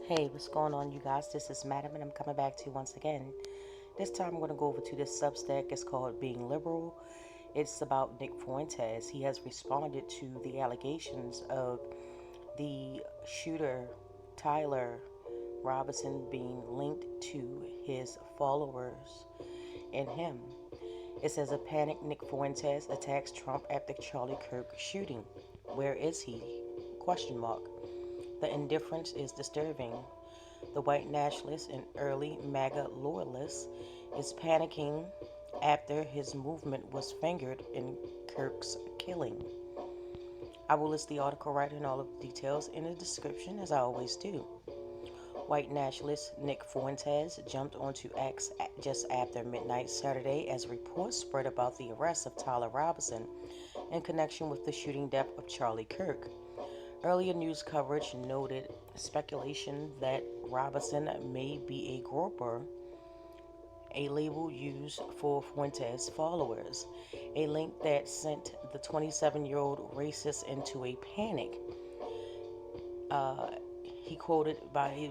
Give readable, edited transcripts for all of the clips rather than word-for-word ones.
Hey, what's going on, you guys? This is Madam, and I'm coming back to you once again. This time, I'm going to go over to this Substack. It's called Being Liberal. It's about Nick Fuentes. He has responded to the allegations of the shooter, Tyler Robinson, being linked to his followers and him. It says a panicked Nick Fuentes attacks Trump after Charlie Kirk shooting. Where is he? Question mark. The indifference is disturbing. The white nationalist and early MAGA loyalist is panicking after his movement was fingered in Kirk's killing. I will list the article right and all of the details in the description as I always do. White nationalist Nick Fuentes jumped onto X just after midnight Saturday as reports spread about the arrest of Tyler Robinson in connection with the shooting death of Charlie Kirk. Earlier news coverage noted speculation that Robinson may be a groper, a label used for Fuentes' followers, a link that sent the 27-year-old racist into a panic. Uh, he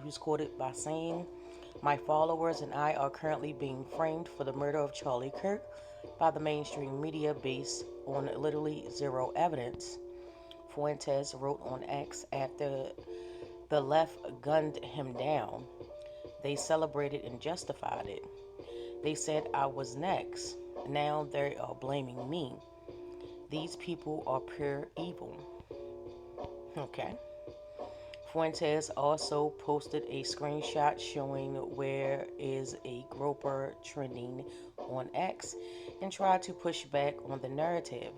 was quoted by saying, "My followers and I are currently being framed for the murder of Charlie Kirk by the mainstream media based on literally zero evidence." Fuentes wrote on X after the left gunned him down. They celebrated and justified it. They said I was next. Now they are blaming me. These people are pure evil. Okay. Fuentes also posted a screenshot showing where is a groper trending on X and tried to push back on the narrative.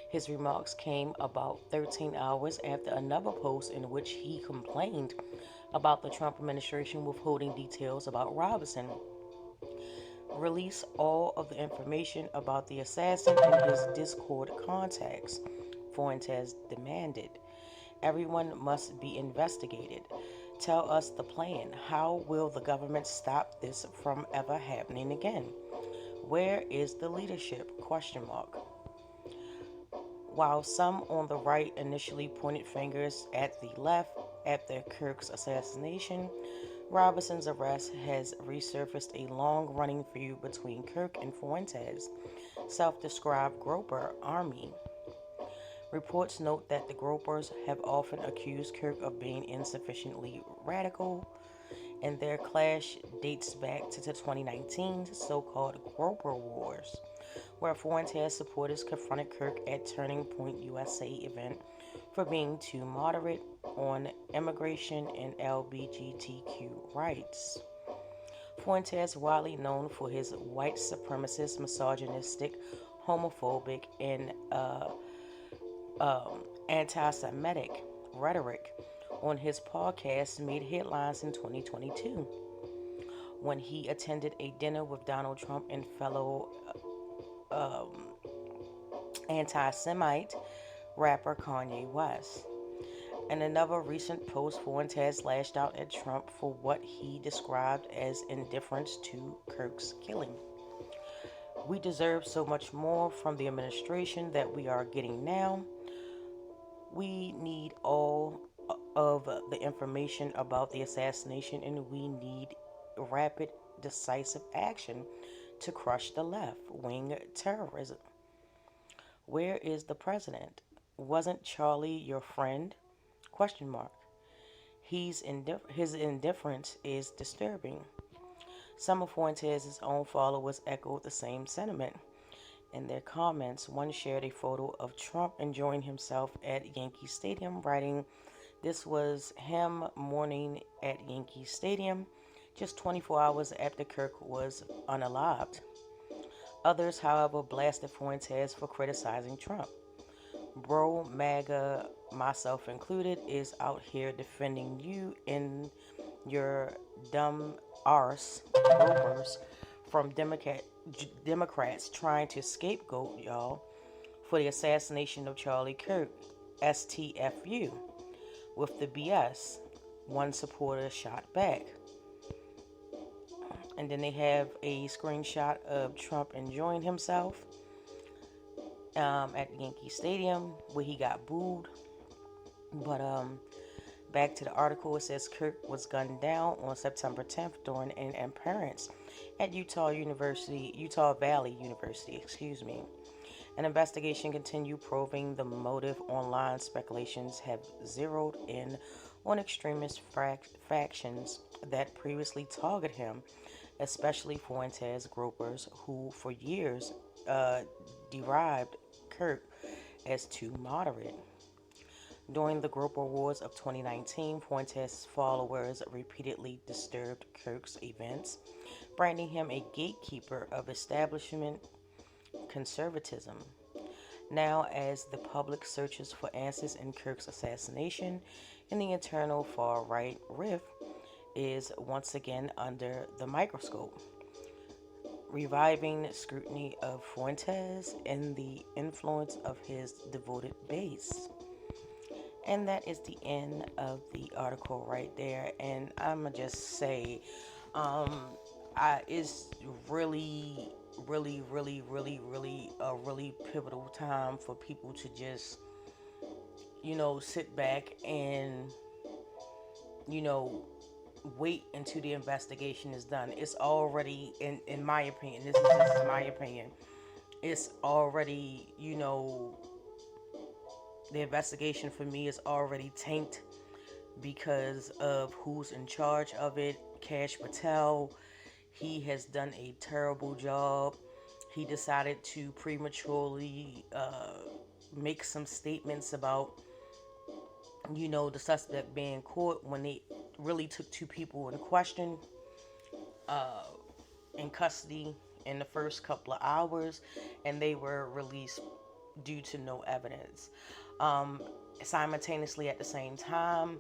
His remarks came about 13 hours after another post in which he complained about the Trump administration withholding details about Robinson. Release all of the information about the assassin in his Discord contacts, Fuentes demanded. Everyone must be investigated. Tell us the plan. How will the government stop this from ever happening again? Where is the leadership? Question mark. While some on the right initially pointed fingers at the left after Kirk's assassination, Robinson's arrest has resurfaced a long-running feud between Kirk and Fuentes' self-described Groper army. Reports note that the Gropers have often accused Kirk of being insufficiently radical, and their clash dates back to the 2019 so-called Groper Wars, where Fuentes supporters confronted Kirk at Turning Point USA event for being too moderate on immigration and LGBTQ rights. Fuentes, widely known for his white supremacist, misogynistic, homophobic, and anti Semitic rhetoric on his podcast, made headlines in 2022 when he attended a dinner with Donald Trump and fellow anti Semite rapper Kanye West. In another recent post, Fuentes lashed out at Trump for what he described as indifference to Kirk's killing. "We deserve so much more from the administration that we are getting now. We need all of the information about the assassination, and we need rapid, decisive action to crush the left-wing terrorism. Where is the president? Wasn't Charlie your friend? Question mark. His indifference is disturbing." Some of Fuentes' own followers echoed the same sentiment. In their comments, one shared a photo of Trump enjoying himself at Yankee Stadium, writing, "This was him mourning at Yankee Stadium just 24 hours after Kirk was unalived." Others, however, blasted Fuentes for criticizing Trump. "Bro, MAGA, myself included, is out here defending you and your dumb arse gropers from Democrats trying to scapegoat y'all for the assassination of Charlie Kirk. STFU. With the BS." One supporter shot back. And then they have a screenshot of Trump enjoying himself at Yankee Stadium where he got booed. But Back to the article, it says Kirk was gunned down on September 10th during an appearance at Utah Valley University, excuse me. An investigation continued probing the motive. Online speculations have zeroed in on extremist factions that previously targeted him, especially Fuentes gropers who for years derived Kirk as too moderate. During the Groper Wars of 2019, Fuentes' followers repeatedly disturbed Kirk's events, branding him a gatekeeper of establishment conservatism. Now, as the public searches for answers in Kirk's assassination, and the internal far right rift is once again under the microscope, reviving scrutiny of Fuentes and the influence of his devoted base. And that is the end of the article right there. And I'm going to just say, it's really a really pivotal time for people to just, sit back and, you know, wait until the investigation is done. It's already, in my opinion, this is my opinion, it's already, the investigation for me is already tanked because of who's in charge of it. Kash Patel, he has done a terrible job. He decided to prematurely make some statements about, the suspect being caught when they really took two people in question uh, in custody in the first couple of hours, and they were released due to no evidence. Um, Simultaneously, at the same time,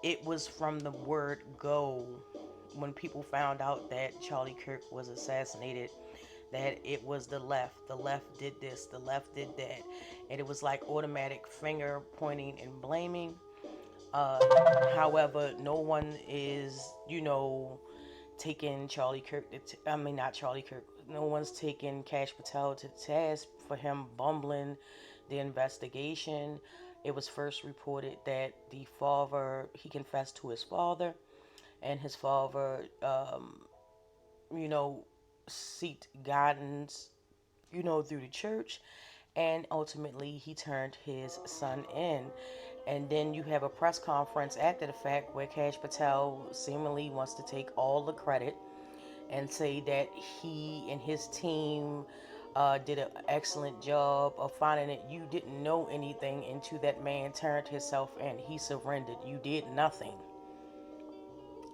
it was from the word go when people found out that Charlie Kirk was assassinated, that it was the left. The left did this, the left did that. And it was like automatic finger pointing and blaming. Uh, However, no one is, taking Charlie Kirk, not Charlie Kirk, no one's taking Kash Patel to task for him bumbling the investigation. It was first reported that the father, he confessed to his father, and his father, you know, seeked guidance, through the church, and ultimately he turned his son in. And then you have a press conference after the fact where Kash Patel seemingly wants to take all the credit and say that he and his team did an excellent job of finding it. You didn't know anything until that man turned himself in. He surrendered. You did nothing.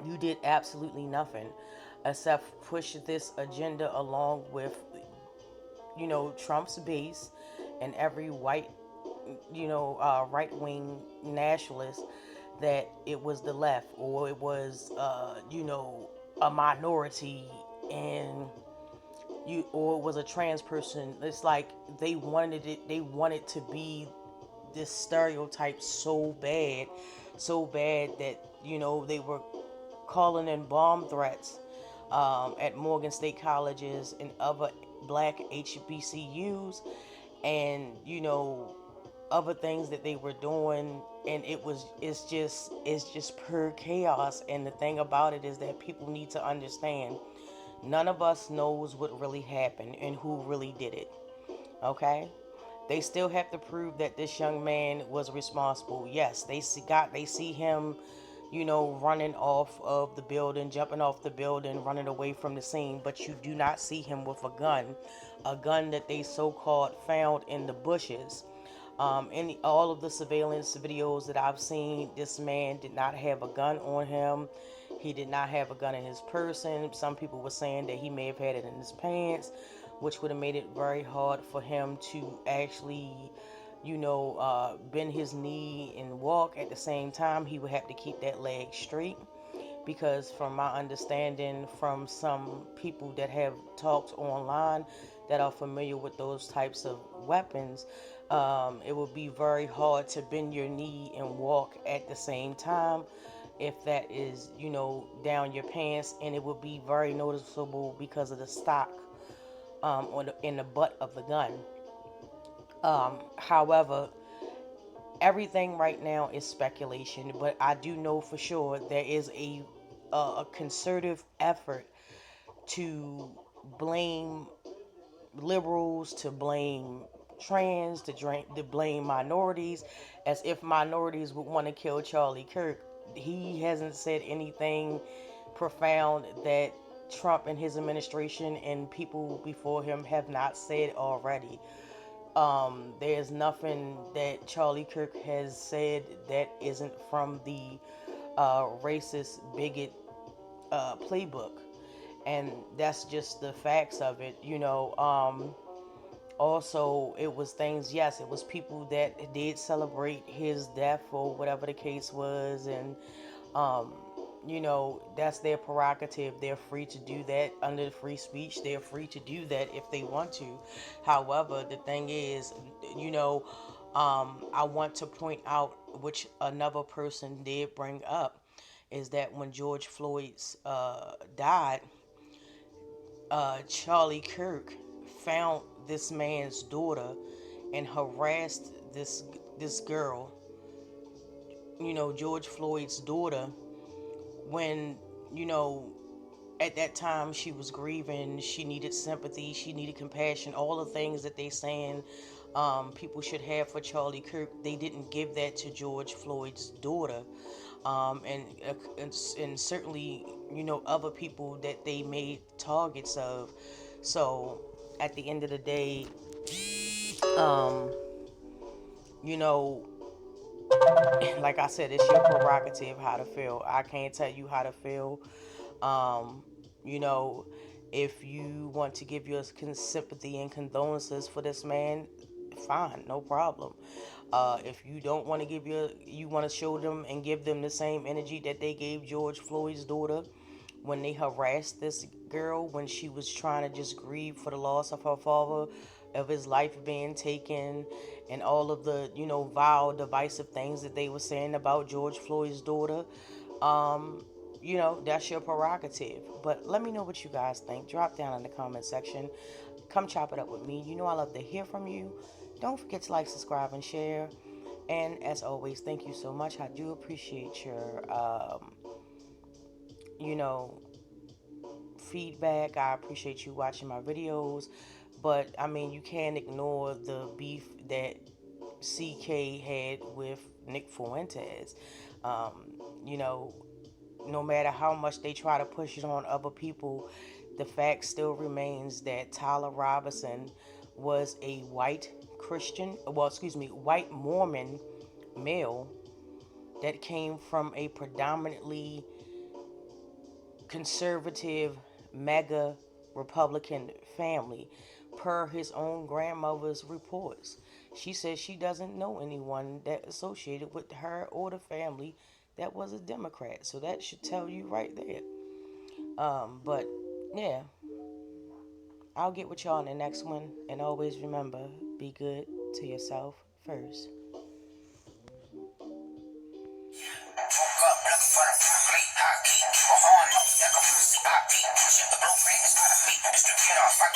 You did absolutely nothing except push this agenda along with, Trump's base and every white, right wing nationalist, that it was the left or it was, a minority, and or it was a trans person. It's like they wanted to be this stereotype so bad that, they were calling in bomb threats at Morgan State colleges and other black HBCUs, and other things that they were doing. And it's just pure chaos. And the thing about it is that people need to understand, none of us knows what really happened and who really did it. Okay, they still have to prove that this young man was responsible. Yes, they see him, running off of the building, jumping off the building, running away from the scene, but you do not see him with a gun that they so-called found in the bushes. In all of the surveillance videos that I've seen, this man did not have a gun on him. He did not have a gun in his person. Some people were saying that he may have had it in his pants, which would have made it very hard for him to actually, bend his knee and walk. At the same time, he would have to keep that leg straight, because from my understanding from some people that have talked online that are familiar with those types of weapons, it would be very hard to bend your knee and walk at the same time if that is, down your pants, and it would be very noticeable because of the stock in the butt of the gun. However, everything right now is speculation, but I do know for sure there is a concerted effort to blame liberals, to blame trans, to blame minorities, as if minorities would want to kill Charlie Kirk. He hasn't said anything profound that Trump and his administration and people before him have not said already. There's nothing that Charlie Kirk has said that isn't from the racist bigot playbook, and that's just the facts of it. Also, it was things. Yes, it was people that did celebrate his death or whatever the case was, and um, that's their prerogative. They're free to do that under the free speech. They're free to do that if they want to. However, the thing is, you know, I want to point out, which another person did bring up, is that when George Floyd's died, Charlie Kirk found this man's daughter and harassed this girl, George Floyd's daughter, when you know at that time she was grieving. She needed sympathy, she needed compassion, all the things that they saying people should have for Charlie Kirk. They didn't give that to George Floyd's daughter, and certainly other people that they made targets of. So at the end of the day, um, you know, like I said, it's your prerogative how to feel. I can't tell you how to feel. Um, you know, if you want to give your sympathy and condolences for this man, fine, no problem. If you don't want to you want to show them and give them the same energy that they gave George Floyd's daughter when they harassed this girl when she was trying to just grieve for the loss of her father, of his life being taken, and all of the vile, divisive things that they were saying about George Floyd's daughter. Um, that's your prerogative. But let me know what you guys think. Drop down in the comment section. Come chop it up with me. I love to hear from you. Don't forget to like, subscribe, and share. And as always, thank you so much. I do appreciate your, you know, feedback. I appreciate you watching my videos. But, I mean, you can't ignore the beef that CK had with Nick Fuentes. Um, you know, no matter how much they try to push it on other people, the fact still remains that Tyler Robinson was a white Christian, white Mormon male that came from a predominantly conservative, mega Republican family, per his own grandmother's reports. She says she doesn't know anyone that associated with her or the family that was a Democrat. So that should tell you right there. But yeah, I'll get with y'all in the next one. And always remember, be good to yourself first. Woke up looking for the flea. I keep you a horn. That can see I keep pushing the blueprint. It's not a beat. Distribute our fight.